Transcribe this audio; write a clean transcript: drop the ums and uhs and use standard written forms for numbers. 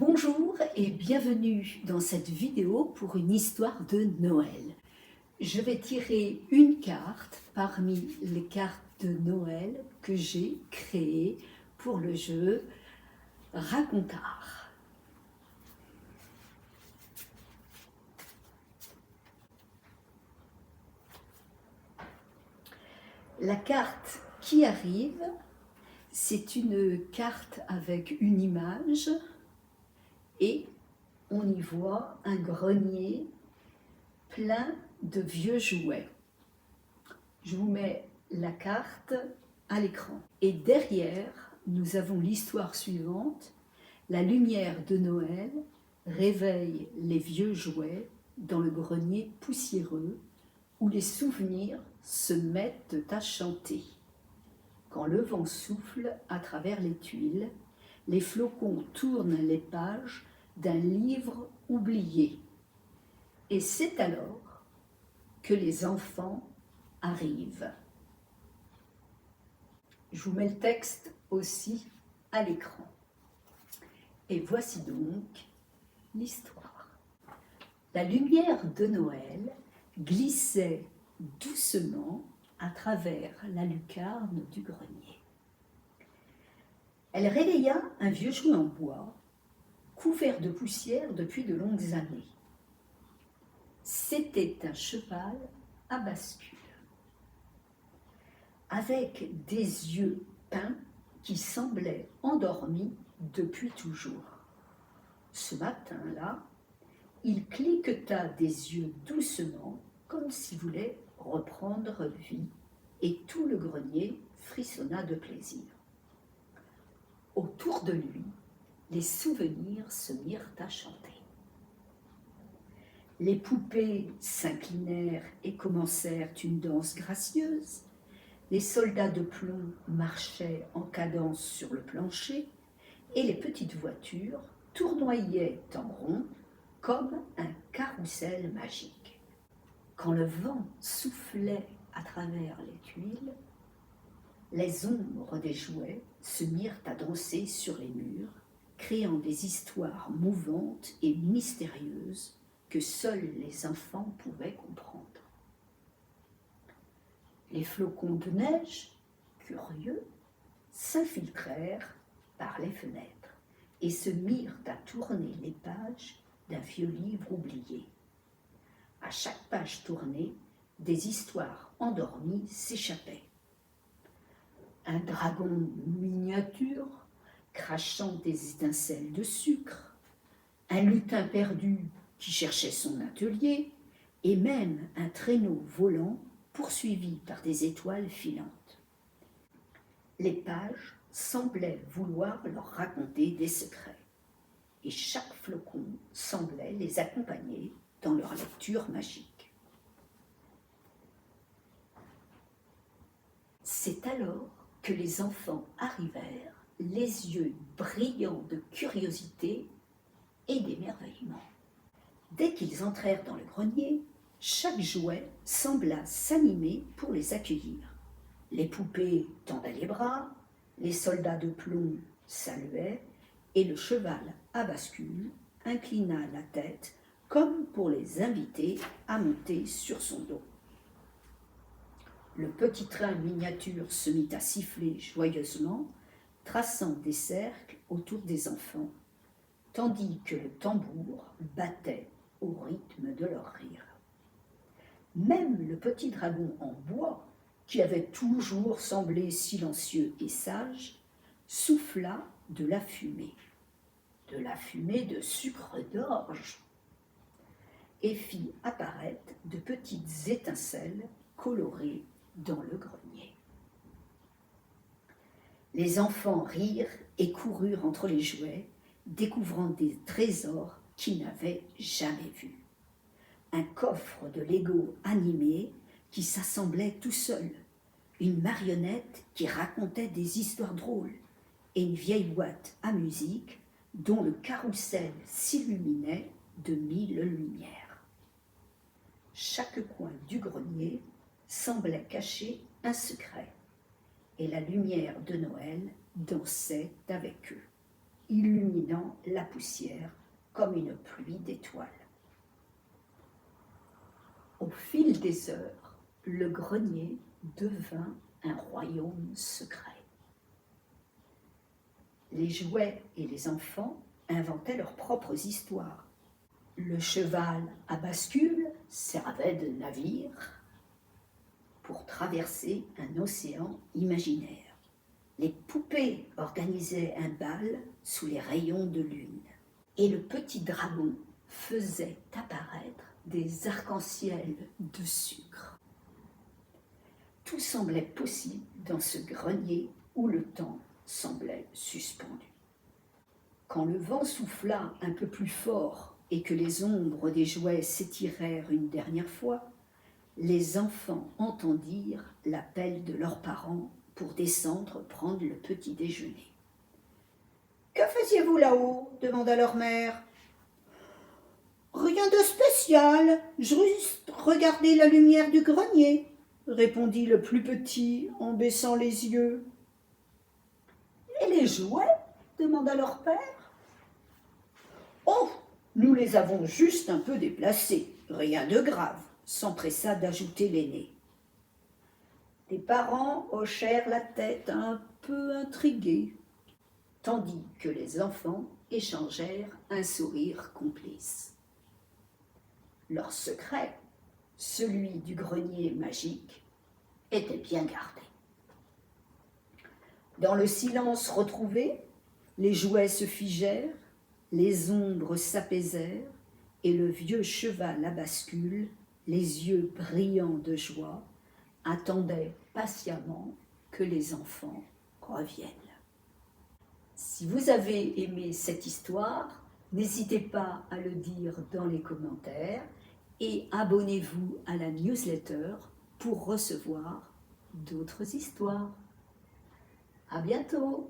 Bonjour et bienvenue dans cette vidéo pour une histoire de Noël. Je vais tirer une carte parmi les cartes de Noël que j'ai créées pour le jeu Racontard. La carte qui arrive, c'est une carte avec une image et on y voit un grenier plein de vieux jouets. Je vous mets la carte à l'écran. Et derrière, nous avons l'histoire suivante. La lumière de Noël réveille les vieux jouets dans le grenier poussiéreux où les souvenirs se mettent à chanter. Quand le vent souffle à travers les tuiles, les flocons tournent les pages d'un livre oublié. Et c'est alors que les enfants arrivent. Je vous mets le texte aussi à l'écran. Et voici donc l'histoire. La lumière de Noël glissait doucement à travers la lucarne du grenier. Elle réveilla un vieux jouet en bois, couvert de poussière depuis de longues années. C'était un cheval à bascule, avec des yeux peints qui semblaient endormis depuis toujours. Ce matin-là, il cliqueta des yeux doucement, comme s'il voulait reprendre vie, et tout le grenier frissonna de plaisir. Autour de lui, les souvenirs se mirent à chanter. Les poupées s'inclinèrent et commencèrent une danse gracieuse. Les soldats de plomb marchaient en cadence sur le plancher et les petites voitures tournoyaient en rond comme un carrousel magique. Quand le vent soufflait à travers les tuiles, les ombres des jouets se mirent à danser sur les murs, créant des histoires mouvantes et mystérieuses que seuls les enfants pouvaient comprendre. Les flocons de neige, curieux, s'infiltrèrent par les fenêtres et se mirent à tourner les pages d'un vieux livre oublié. À chaque page tournée, des histoires endormies s'échappaient. Un dragon miniature crachant des étincelles de sucre, un lutin perdu qui cherchait son atelier, et même un traîneau volant poursuivi par des étoiles filantes. Les pages semblaient vouloir leur raconter des secrets, et chaque flocon semblait les accompagner dans leur lecture magique. C'est alors que les enfants arrivèrent, les yeux brillants de curiosité et d'émerveillement. Dès qu'ils entrèrent dans le grenier, chaque jouet sembla s'animer pour les accueillir. Les poupées tendaient les bras, les soldats de plomb saluaient, et le cheval à bascule inclina la tête comme pour les inviter à monter sur son dos. Le petit train miniature se mit à siffler joyeusement, traçant des cercles autour des enfants, tandis que le tambour battait au rythme de leur rire. Même le petit dragon en bois, qui avait toujours semblé silencieux et sage, souffla de la fumée de sucre d'orge, et fit apparaître de petites étincelles colorées dans le grenier. Les enfants rirent et coururent entre les jouets, découvrant des trésors qu'ils n'avaient jamais vus. Un coffre de Lego animé qui s'assemblait tout seul, une marionnette qui racontait des histoires drôles et une vieille boîte à musique dont le carrousel s'illuminait de 1000 lumières. Chaque coin du grenier semblait cacher un secret et la lumière de Noël dansait avec eux. illuminant la poussière comme une pluie d'étoiles. Au fil des heures, le grenier devint un royaume secret. Les jouets et les enfants inventaient leurs propres histoires. Le cheval à bascule servait de navire pour traverser un océan imaginaire. Les poupées organisaient un bal sous les rayons de lune. Et le petit dragon faisait apparaître des arcs-en-ciel de sucre. Tout semblait possible dans ce grenier où le temps semblait suspendu. Quand le vent souffla un peu plus fort et que les ombres des jouets s'étirèrent une dernière fois, les enfants entendirent l'appel de leurs parents pour descendre prendre le petit déjeuner. « Que faisiez-vous là-haut » demanda leur mère. « Rien de spécial, juste regarder la lumière du grenier » répondit le plus petit en baissant les yeux. « Et les jouets » demanda leur père. « Oh, nous les avons juste un peu déplacés, rien de grave » s'empressa d'ajouter l'aîné. Les parents hochèrent la tête un peu intrigués, tandis que les enfants échangèrent un sourire complice. Leur secret, celui du grenier magique, était bien gardé. Dans le silence retrouvé, les jouets se figèrent, les ombres s'apaisèrent et le vieux cheval à bascule, les yeux brillants de joie, attendait patiemment que les enfants reviennent. Si vous avez aimé cette histoire, n'hésitez pas à le dire dans les commentaires et abonnez-vous à la newsletter pour recevoir d'autres histoires. À bientôt!